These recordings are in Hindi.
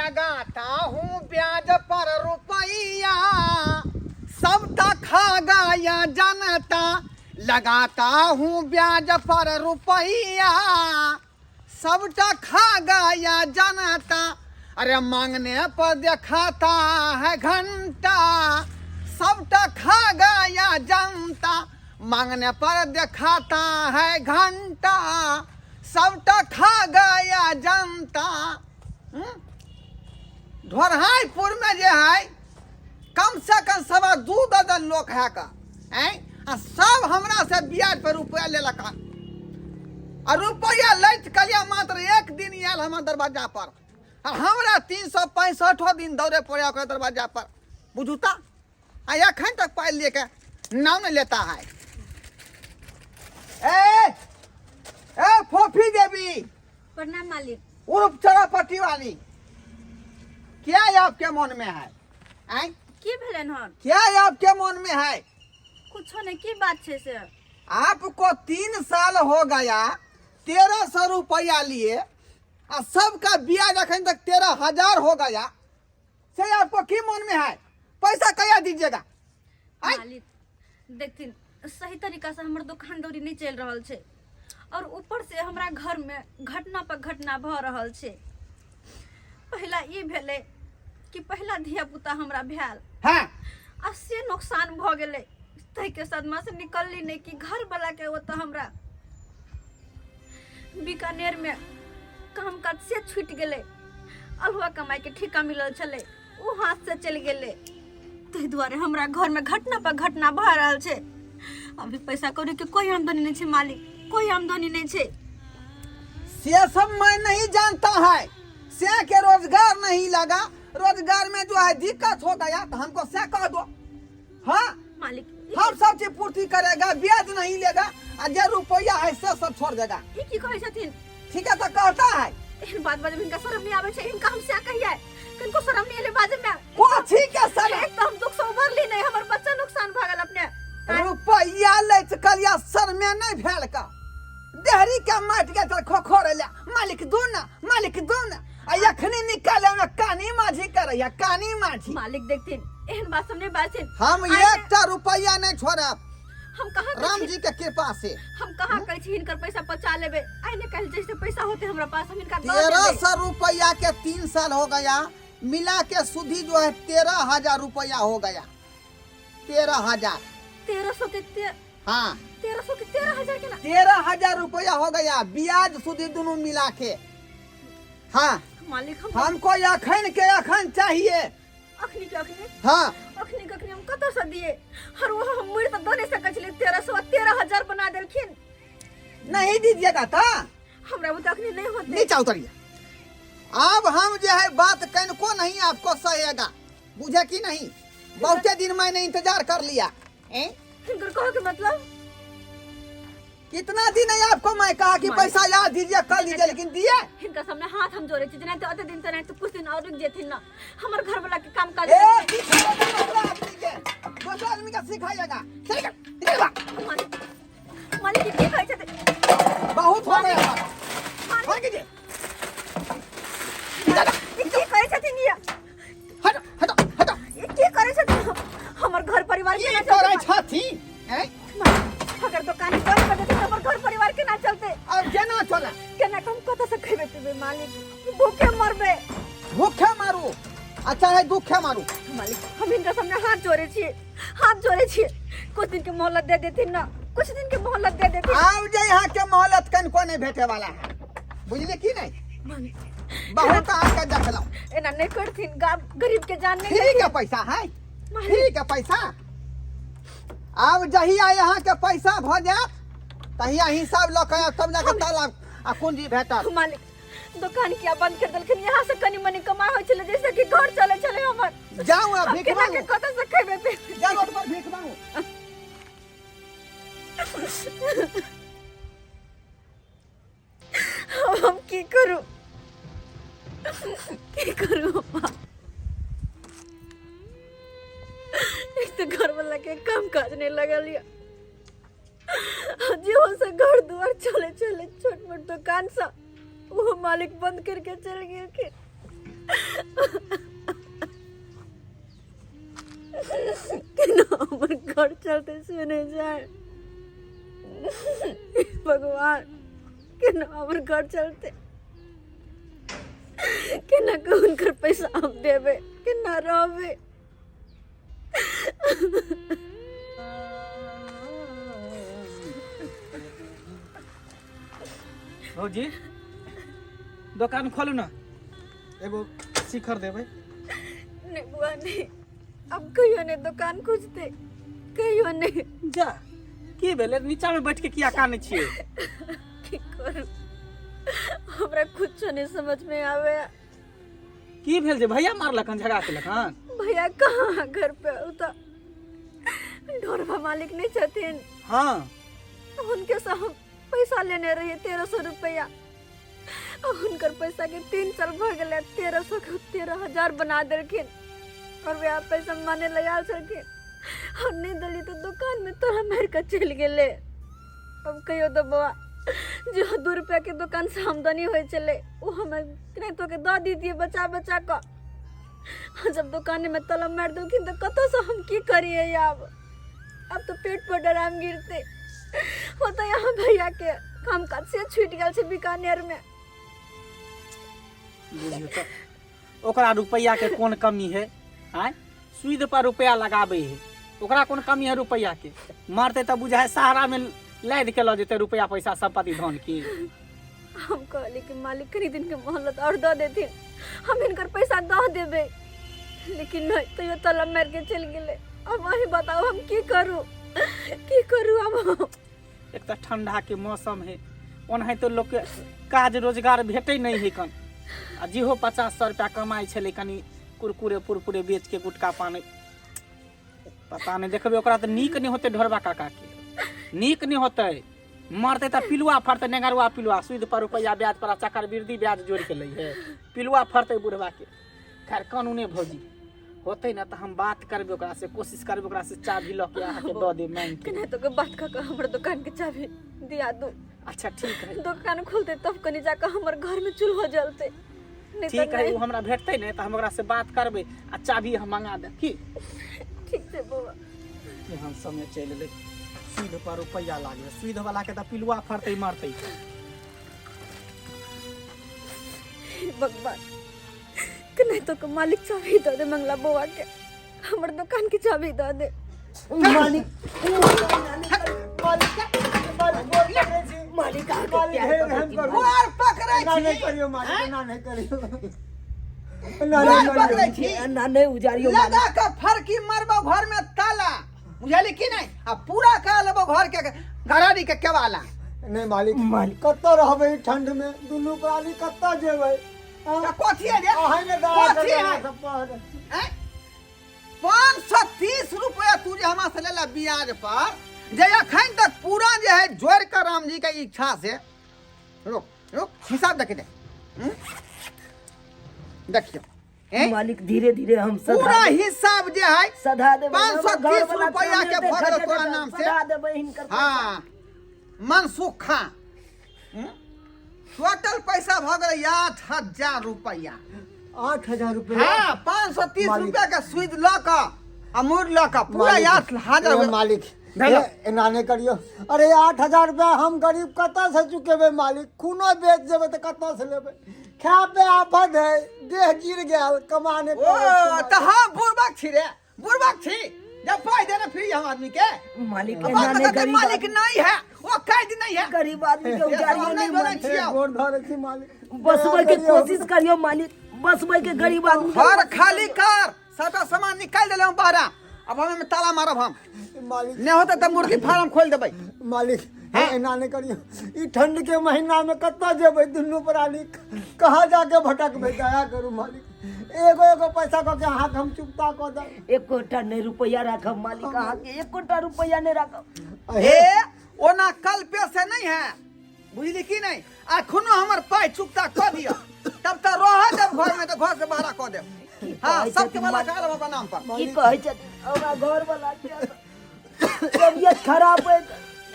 लगाता हूँ ब्याज पर रुपया, सबटा खा गया जनता। लगाता हूँ ब्याज पर रुपया, सबटा खा गया जनता। अरे मांगने पर दिखाता है घंटा, सबटा खा गया जनता। मांगने पर दिखाता है घंटा, सबटा खा गया जनता। ढोरहाईपुर में जो है कम से कम 2.25 दर्जन लोग है का, सब हमरा से ब्याज पर रुपया ले लका। और रुपया लैत कलिया मात्र एक दिन आयल हमारे दरवाजा पर, और हमरा 365 दिन दौड़े पड़े दरवाजा पर, बुझुता। अखन तक पाई लेके नाम नहीं लेता है। ए फोफी देवी, प्रणाम मालिक। उर्फ चरापट्टी वाली, क्या आपके मन में है? की भेलन हन? क्या आपके मन में है? कुछ नहीं, की बात है से? आपको 3 साल हो गया 1300 रुपया लिए, और सबका ब्याज अखन तक 13,000 हो गया। से आपको की मन में है? पैसा कया दीजिएगा? मालिक देखथिन सही तरीका से हमर दुकान दौरी नहीं चल रहा छे, और ऊपर से हमरा घर में घटना पर घटना भ रहल छे। पहला ई भेले कि पहला धिया पुता हमरा भेल, हाँ, आ से नुकसान भ गेले। तै के सदमा से निकलली नहीं कि घर वाला के वो तो हमरा बीकानेर में काम काज से छूट गेले। अलहुआ कमाई के ठेका मिलल छले, वो हाथ से चल गेले। तै दुआरे हमरा घर में घटना पर घटना भ रहल छे। अभी पैसा कौड़ी के कोई आमदनी नहीं छे मालिक, कोई आमदनी नहीं छे। से सब मैं नहीं जानता है। से के रोजगार नहीं लगा, रोजगार में जो है दिक्कत हो गया तो हमको से कह दो। हाँ मालिक हम सब चीज पूर्ति करेगा, ब्याज नहीं लेगा, और जो रुपया है से सब छोड़ देगा। ई की कहै छथिन? ठीक है तो कहता है। एहन बात बाजे में इनका शर्म नहीं आवे छे। इनका हम से कहिए किनको शर्म नहीं आले बाजे में? को ठीक है सर, एक तो हम दुख से उबरली नहीं, हमर बच्चा नुकसान भ गेल अपने। रुपया ले कलिया सर में नहीं भेल का, देहरी के माट के तर खोखोर ले मालिक दो ना, मालिक दो ना। अखनी निकाले में कानी माझी करैया, कानी माझी। मालिक देखथिन एहन बात सब नहीं बाजथिन। हम एकटा रुपया नहीं छोड़ब, हम कहां राम जी के कृपा से। हम कहां कहै छी इनकर पैसा पचा लेबे। आइने कल जैसे पैसा होते हमरा पास हम इनका दे देबे। 1300 रुपया के 3 साल हो गया, मिला के सुधी जो है 13,000 रुपया हो गया। 13,000। 1300 के हाँ 1300 के 13,000 के ना 13,000 रुपया हो गया, ब्याज सुधी दोनों मिला के। हाँ मालिक हमको अखन के अखन चाहिए। अखनी के अखनी? हाँ अखनी के अखनी हम कत से दिए? हर वो हम मुड़ तो दने से कचले 1300 13,000 बना देलखिन। नहीं दीजिएगा था हमरा वो अखनी नहीं होते। नीचे उतरिए। अब हम जो है बात कन को नहीं आपको सहेगा, बुझे कि नहीं? बहुते दिन मैंने इंतजार कर लिया। इनकर कहो के मतलब कितना दिन है आपको मैं कहा कि पैसा याद दीजिए कर लीजिए, लेकिन दिए? इनका सामने हाथ हम जोड़े छी, नहीं तो अते दिन तो कुछ दिन और रुक जेथिन ना। हमर घर वाला के काम काज दूसरा आदमी का सिखाइएगा। मालिक की कहै छथि? बहुत हो गया। की कहै छथिन? ये हटो हटो हटो। की करै छथिन? हमर घर परिवार के ना करे छथी हैं? अगर दुकान बंद कर देते तो हमर घर परिवार के ना चलते। अब केना चला? केना कम कत से खइबे पीबे मालिक? भूखे मरबे। भूखे मारू अच्छा है, दुखे मारू? मालिक हम इनका सामने हाथ जोड़े छिए, हाथ जोड़े छिए। कुछ दिन के मोहलत दे देथिन ना, कुछ दिन के मोहलत दे देथिन। अब जे यहाँ के मोहलत कन को नहीं भेटे वाला है, बुझले की नहीं? मालिक बहुत आके देख लो। एना नहीं करथिन, गरीब के जान नहीं फ्री के पैसा है, फ्री के पैसा। अब जहिया यहाँ के पैसा भ जात तहिया हिसाब लऽ के तब जाके ताला आ कुंजी भेटत। मालिक दुकान किया बंद कर देलखिन, यहाँ से कनी मनी कमाई होय छले जैसे कि घर चले चले हमर। जाऊ अब भीख केना के मांगू, कत से खइबे पे? जा रोड पर भीख मांगू। हम की करूं, की करूं? एक तो घर वाला के काम काज नहीं लगा लिया, जो से घर द्वार चले चले छोट मोट दुकान सा वो मालिक बंद करके चल गए के। चलते सुने जाए भगवान केना हमर घर चलते, केना कौन कर पैसा हम देवे, केना रहबे। भौजी दुकान खोलू ना, एगो शिखर देबै। नहीं बुआ नहीं, अब कहियो नहीं दुकान खोजते, कहियो नहीं। जा की भेलै, नीचा में बैठ के किया कानै छियै? की करू, हमरा कुछ नहीं समझ में आवे। की भेल जे भैया मारलक हन, झगड़ा केलक हन? भैया कहाँ घर पे, उ तो ढोरवा मालिक नहीं छथिन। हाँ उनके से हम पैसा लेने रहिए 1300 रुपया। उनकर पैसा के 3 साल भ गए, 1300 के 13,000 बना देलखिन और वे पैसा माने लगा छलखिन। और नहीं दली तो दुकान में तोरा मार के चल गेले। अब कहियो तो बउआ जो 2 रुपया के दुकान से आमदनी होय चले वो हमें नहीं तो के दे दीजिए बचा बचा कर। जब दुकान में ताला मार देलखिन तो कत से हम की करिए? अब तो पेट पर डराम गिरते वो तो यहाँ भैया के काम काज से छूट गल छे बीकानेर में। बुझियो तो ओकरा रुपैया के कोन कमी है? आय सुद पर रुपया लगाबे है, ओकरा कोन कमी है रुपैया के? मारते तब बुझा है सहारा में लाद के ल जेते रुपया पैसा संपत्ति धन की। हम कहली कि मालिक कई दिन के मोहलत और दे देथिन, हम इनकर पैसा दे देबे, लेकिन नहीं तो ये ताला मार के चल गेले। अब वही बताओ हम की करूं, की करूं? अब एक तो ठंडा के मौसम है, ओनाहे तो लोग के काज रोजगार भेटे नहीं है कन। आ जीहो 50-100 रुपया कमाई छले, कनी कुरकुरे पुरपुरे बेच के गुटका पान, पता नहीं देखबे ओकरा तो नीक नहीं होते। ढोरबा काका के नीक नहीं होते, मरते तो पिलुआ फरते, नेगरुआ पिलुआ सूद पर रुपया ब्याज पर चक्रवृद्धि ब्याज जोड़ के लै है, पिलुआ फरते बुढ़वा के। खैर कानूने भौजी होते ना तो हम बात करबे ओकरा से, कोशिश करबे ओकरा से चाबी ल के आके दे दे मांग के। नहीं तो के बात का हमर दुकान के चाबी दिया दो। अच्छा ठीक है, दुकान खोलते तब कनी जाकर हमर घर में चूल्हा जलते। ठीक है, वो हमरा भेटते नहीं तो हम ओकरा से बात करबे आ चाबी हम मंगा दे की। ठीक है बउआ, हम समय चल ले, सूद पर रुपया लागे, सूद वाला के तो पिलुआ फरते मारते। भगवान कि नहीं तो के मालिक चाबी दे दे मंगला बउआ के, हमर दुकान की चाबी दे दे। मालिक मालिक और पकड़े ना नहीं छी, करियो मालिक, ना नहीं करियो, और पकड़े छी, ना नहीं उजारियो मालिक। लगा के फरकी मारबो घर में ताला, बुझली कि नहीं? आ पूरा का लेबो घर के घराड़ी के केवाला। नहीं मालिक, मालिक कत्ता रहबे ठंड में, दुनू प्राणी कत्ता जेबै? तो कोठी है रे, आहां ने कोठी है सब पर हैं? 530 रुपया तू जे हमरा से लेला ब्याज पर, जे अखन तक पूरा जे है जोड़ कर राम जी के इच्छा से। रुक रुक हिसाब देख दे, देखियो हैं? मालिक धीरे धीरे हम पूरा हिसाब जे है सधा देबै, 530 रुपया के भरल तोरा नाम से। सधा देबै हिनकर। हाँ मनसुख खां, टोटल पैसा भ गए 8,000 रुपया। 8,000 रुपया? हाँ 530 मालिक। रुपया के सूद ल क अमूर ल क पूरा 8,000 रुपया। मालिक भेलो। एना नहीं करियो। अरे 8,000 रुपया हम गरीब कत्ता से चुकेबे मालिक? खूनो बेच देबै तो कत्ता से लेबै? खाए पे आफत है, देह गिर गया कमाने ओ तो हाँ बुढ़बक छी रे, बुढ़बक छी। जब पाई देना फ्री हम आदमी के मालिक अब बात करते मालिक नहीं है, वो कैद नहीं है। गरीब आदमी के उजारियो नहीं मानते। छिया। गोड़ धरे छी मालिक, बसबै के कोशिश करियो मालिक, बसबै के गरीब आदमी के। घर खाली कर, सबका सामान निकाल देले हम बाहर। अब हमें ताला मारब हम, मालिक नहीं होता तो मुर्गी फार्म खोल देबै। मालिक एना नहीं करियो। ई ठंड के महीना में कत्ता जेबै दुनू प्राणी? कहाँ जाके भटकबै? दया करू मालिक, एगो एगो पैसा को के हाथ हम चुकता कर दे। एकोटा नहीं रुपया राखब मालिक, अहाँ के एकोटा रुपया नहीं राखब। ए ओना कल पे से नहीं है, बुझली कि नहीं? अखनो हमर पाई चुकता कर दियो, तब तो रह जब घर में तो घर से बाहर कर देब। हाँ सबके वाला कर लेब अपन नाम पर। की कहै छथिन हमरा घर वाला के तबियत खराब है,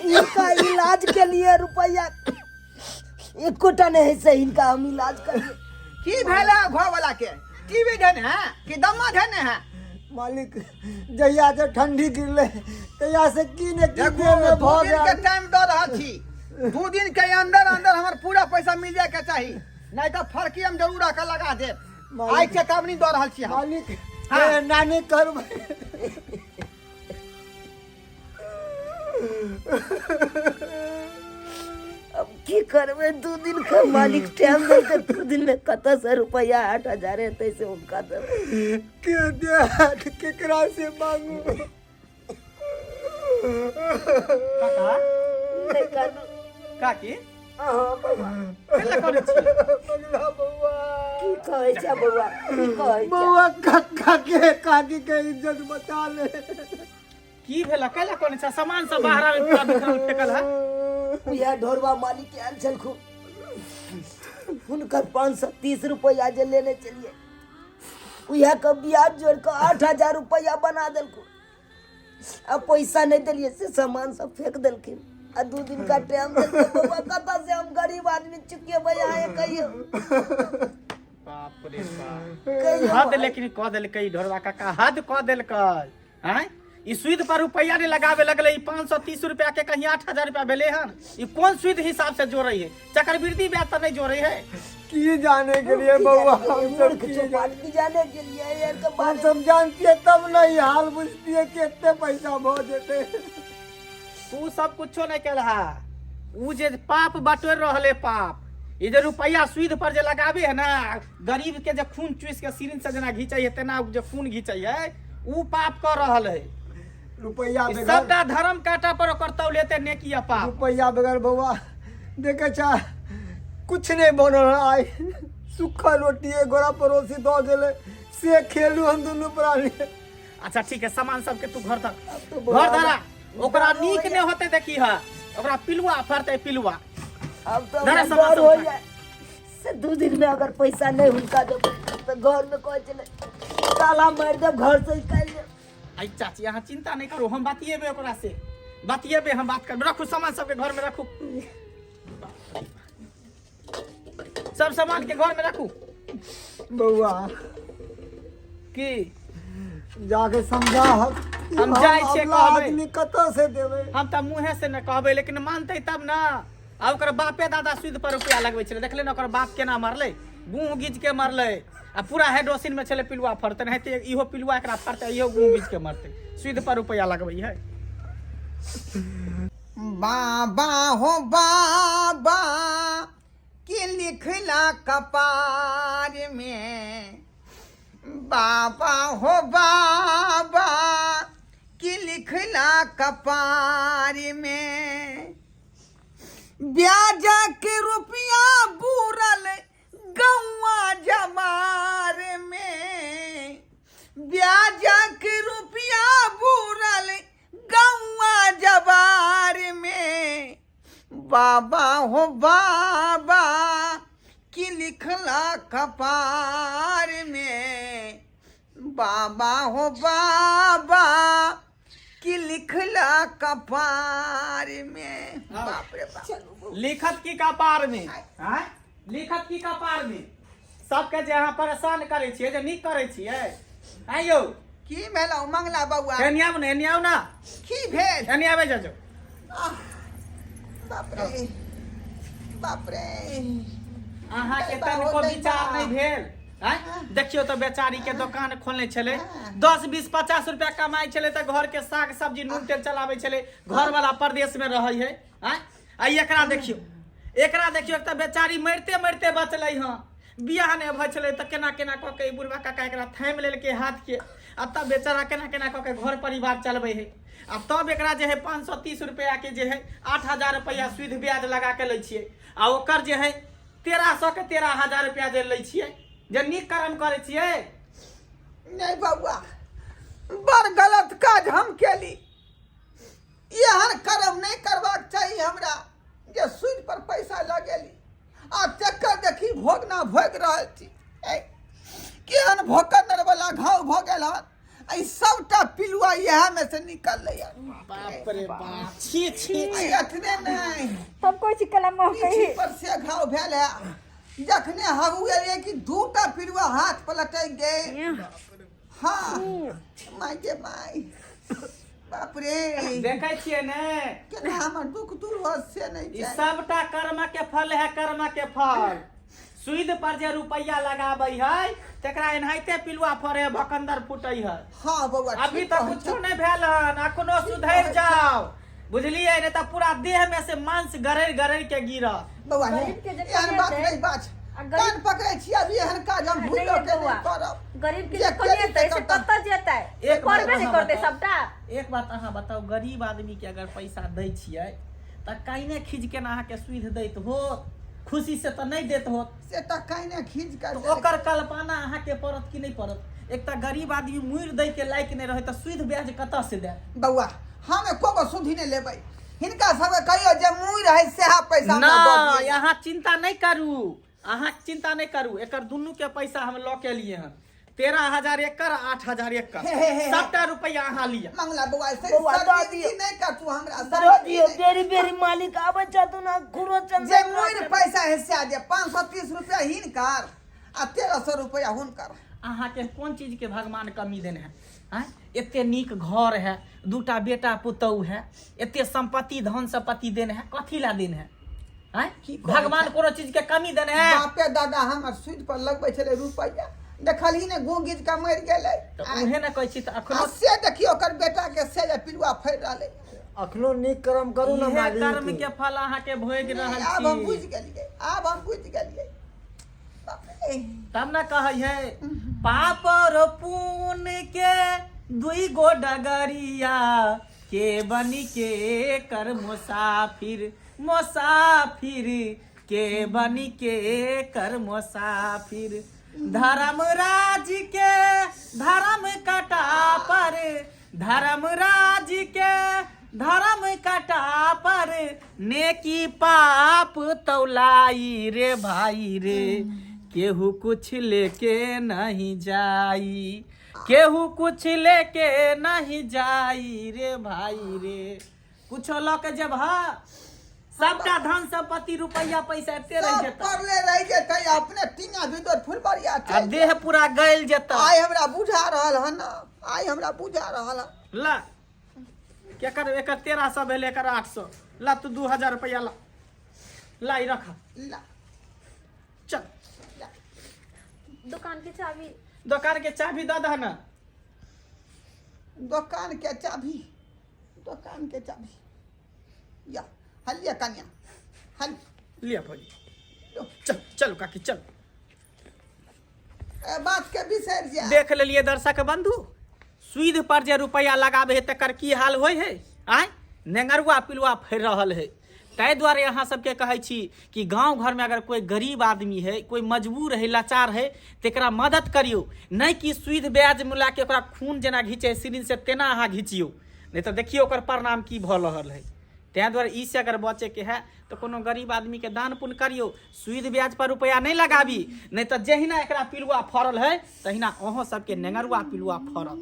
इनका इलाज के लिए रुपया एकोटा नहीं है से इनका हम इलाज करिए। की भेला घर वाला के? टीवी धन है कि दम्मा धन है? मालिक जहिया से ठंडी गिरले तहिया से की ने की देखो देह में 2 भऽ दिन के गेल। टाइम दऽ रहल छी 2 दिन के अंदर अंदर हमर पूरा पैसा मिल जाए के चाही, नहीं तो फर्की हम जरूर आके लगा देब। मालिक- आइ चेतावनी दऽ रहल छी हम। मालिक हाँ। ए, नानी करबै अब की करबे 2 दिन का मालिक टाइम देलकै 2 दिन में कतऽ से रुपया 8,000 हेतै से उनका देबै। के देत केकरा से मांगू। काका नहीं करू। काकी हाँ बौआ केला करै छी? बगला बौआ की कहै छै बौआ की कहै छै? बौआ काका के काकी के इज्जत बचा ले। की भेला केला करै छ? सामान सब बाहर में पूरा बिखरल फेकल है। यह ढोरवा मालिक के आयल छलखुन, हुनकर 530 रुपया जे लेने चलिए उहे के ब्याज जोड़ के 8,000 रुपया बना देलखुन। अब पैसा नहीं दिलिए से सामान सब फेंक देलखिन। आ 2 दिन का टाइम देलकै बौआ, कतऽ से हम गरीब आदमी चुकेबै आए कहियो बाप रे बाप, कहियो हद लेकिन कह देलकै ढोरवा काका, हद कह देलकै। हैं ई सूद पर रुपया नहीं लगावे लगले। ई 530 रुपया के कहीं 8,000 रुपया भेले हन। ई कौन सूद हिसाब से जोड़े है? चक्रवृद्धि ब्याज तो नहीं जोड़े है। की जाने के लिए बौआ हम सब की की जाने के लिए यार के हम बात सब जानती तब नहीं हाल बुझती है कितने पैसा भऽ जेते। तू सब कुछो नहीं कल है। ऊ जे पाप बटोर रहले पाप, ये जे रुपया सूद पर जे लगावे है ना, गरीब के जे खून चूस के सिरिंज से जना घींचे है तेना जे खून घींचे है, ऊ पाप कर रहल है। रुपया ई बगैर सबटा धर्म काटा पर ओकर तौलेते नेकी पाप। रुपया बगैर बौआ देखे छा कुछ नहीं बनल आइ। सूखा रोटी गोरा पड़ोसी दऽ गेले से खेलू हम दुनू प्राणी। अच्छा ठीक है, सामान सबके तू घर धर, घर धरा। ओकरा नीक नहीं होते देखी है, ओकरा पिलुआ फरते पिलुआ। अब तो धरा हमरा सामान डर हो सब जाए से 2 दिन में अगर पैसा नहीं हुनका देबै तो घर में कह चले ताला मार दे, घर से निकाल दे। आई चाची यहाँ चिंता नहीं करो, हम बतिएबे ओकरा से, बतिएबे हम बात कर। रखू सामान सबके घर में रखू, सब सामान के घर में रखू। बौआ की जाके समझा हम जाइ छियै कहबै। आदमी कतऽ से देबै। हम तो मुँहे से न कहबे, लेकिन मानते तब ना। आ ओकर बापे दादा सूद पर रुपया लगबै छलै, देखले न ओकर बाप केना मरलै, गूँ गीज के मरलै। आ पूरा हेडोसिन में छलै पिलुआ फरते, नहीं इहो पिलुआ एकरा फरते, इहो गूँ गीज के मरते। सूद पर रुपया लगबै है। बाबा हो बाबा कि लिखला कपार में, बाबा हो बाबा कि लिखला कपार में, ब्याज के रुपया बूरल गौआ जमार में, ब्याज के रुपया बूरल गौआ जवार में, बाबा हो बाबा कि लिखला कपार में, बाबा हो बाबा कि लिखला कपार में। बाप रे बाप, लिखत की कपार में, हैं? लिखत की कपार में सबके जे अहाँ परेशान करे छियै, जे नीक करे छियै। हैं यौ, की भेलौ मंगला बउआ? एनियाव ने एनियाव ना, की भेल? एनियावे जो। बाप रे बाप रे, अहाँ के तनिको विचार नहीं भेल? हैं? देखियो तो बेचारी के दुकान खोलने छले, 10 20 50 रुपया कमाई छले तो घर के साग सब्जी नून तेल चलावे छले। घर वाला प्रदेश में रहे है। हैं? आ एकरा देखियो, एकरा देखियो, एक तो बेचारी मरते मरते बचले हां। बियाह ने भ छले तो केना केना क के बुढ़वा काका एकरा थाम लेल के हाथ के, अब तब बेचारा केना केना क के घर परिवार चलबे है। अब तब एकरा जे है 530 रुपया के जे है 8,000 रुपया सूद ब्याज लगा के ले छिए। आ ओकर जे है 1300 के 13,000 रुपया जे ले छिए, जे नीक कर्म करे छिए। नहीं बउआ, बड़ गलत काज हम केली। एहन कर्म नहीं करबाक चाहिए हमरा, जे सूद पर पैसा लगेली। आ चक्कर देखी भोगना भोग रहल छी। केहन भोकनर वाला घाव भ गेल हन। आई सबटा पिलुआ यह में से निकल ले। बाप रे बाप, छी छी। अखने नहीं तब कोई चिकला मोह पीठी कही पर से घाव भेल है। जखने हगुए कि 2टा पिलुआ हाथ पलट गए। हाँ माय के माय बाप रे देखै छियै ने केना हमर दुख दूर हो से नहीं ई जाए सबटा कर्म के फल है, कर्म के फल। सुद पर जे रुपया लगाबै है तेकरा एनाहिते पिलुआ फरे भकंदर फुटै है। हाँ बउआ अभी ठीक तक कहै कुछो छी। नहीं भेल हन, अखनो सुधर जाओ बुझलिए नहीं तो पूरा देह में से मांस गरड़ गरड़ के गिरत। बउआ ने गरीब के जे एहन बात कहिए नहीं बात आ कान पकड़े छी अभी एहन काज हम भूल नहीं के है बउआ। नहीं करब गरीब के जे जे कनिए करी से करता। कतऽ जेतै एक बात करबे नहीं अहाँ करतै बताउ। सबटा। एक बात अहाँ बताओ, गरीब आदमी के अगर पैसा दै छियै त काइने खींच के अहाँ के सुध दैत हो, खुशी से तो नहीं देत हो। से त कहिने खींच कर तो ओकर कल्पना अहाँ के पड़त कि नहीं पड़त। एक त गरीब आदमी मुइर दै के लायक नहीं रहे त सुध ब्याज कतऽ से दे। बउआ हम एको सुधी नहीं लेबै, हिनका सब कहियो जे मुई रहे से पैसा ना हमरा दऽ दिअ। यहाँ चिंता नहीं करू, अहाँ चिंता नहीं करू। एकर दुनू के पैसा हम लऽ के लिए हन। 13,000 एकर, 8,000 एकर, सबटा रुपया अहाँ लिया। मंगला बउआ से बउआ दऽ सर्दी दियौ। नहीं कर तू हमरा दो सर्दी दियो नहीं। बेरी बेरी मालिक आबै छथु ना खुरो चल जे मुई पैसा हिस्सा दे 530 रुपया हिनकर आ 1300 रुपया हुनकर। अहाँ के कौन चीज के भगवान कमी देने है? आँय? एते नीक घर है, दूटा बेटा पुतौह है, एते संपत्ति धन संपत्ति देने है, कथी ला देने है? आँय? की कहै भगवान छै? कोनो चीज के कमी देने है? बापे दादा हमर सूद पर लगबै छले रुपया, देखलही ने गूंगीज के मर गेलै। तो उहे न कहै छी त आ अखनो से देखियो ओकर बेटा के से जे पिलुआ फैर रहलै। अखनो नीक कर्म करू ना इहे कर्म मालिक। के फल अहाँ के भोग रहल आब हम छी। बुझ गेलियै, आब हम बुझ गेलियै। बाप रे तब न कहै है पाप और पुण्य के दुई गो डगरिया के बनी के कर मुसाफिर, मुसाफिर के बनी के कर मुसाफिर। धर्मराज के धर्म कटा पर, धर्मराज के धर्म कटा पर, नेकी पाप तौलाई रे भाई रे। केहू कुछ लेके नहीं जाई, केहू कुछ लेके नहीं जाई रे भाई रे। कुछो ल के जब हा सबटा धन संपत्ति रुपया पैसा एते रह सब जेता, पड़ले रह जेतै, अपने टिंगा भीतर फुलबरिया आ चल देह पूरा गैल जेता। आइ हमरा बुझा रहल हन ना, आइ हमरा बुझा रहल हन। ला केकर एकर 1300 भेल, एकर 800। ला तू 2000 रुपया ला, ला ई रखा। ला चल ला दुकान की चाबी दुकान के चाबी दे दह ना। दुकान के चाबी, दुकान के चाबी या हलिया कन्या हल लिया भौजी, चल चलो काकी चल। ए बात के बिसर जा। देख लेलिए दर्शक बंधु, सुद पर जे रुपया लगाबे है तकर की हाल होय है। आय नेंगरुआ पिलुआ फैर रहल है। ताहि दुआरे अहाँ सबके कहै छी कि गांव घर में अगर कोई गरीब आदमी है, कोई मजबूर है, लाचार है, तेकरा मदद करियो, नहीं कि सुद ब्याज मिला के ओकरा खून जेना घीचे सिरिंज से तेना अहाँ घीचियो, नहीं तो देखियो ओकर परिणाम की भ रहल है। ताहि दुआरे ई से अगर बचे के है तो कोनो गरीब आदमी के दान पुण्य करियो, सुद ब्याज पर रुपया नहीं लगाबी, नहीं तो जहिना एकरा पिलुआ फरल है तहिना अहों सबके नेंगरुआ पिलुआ फरल।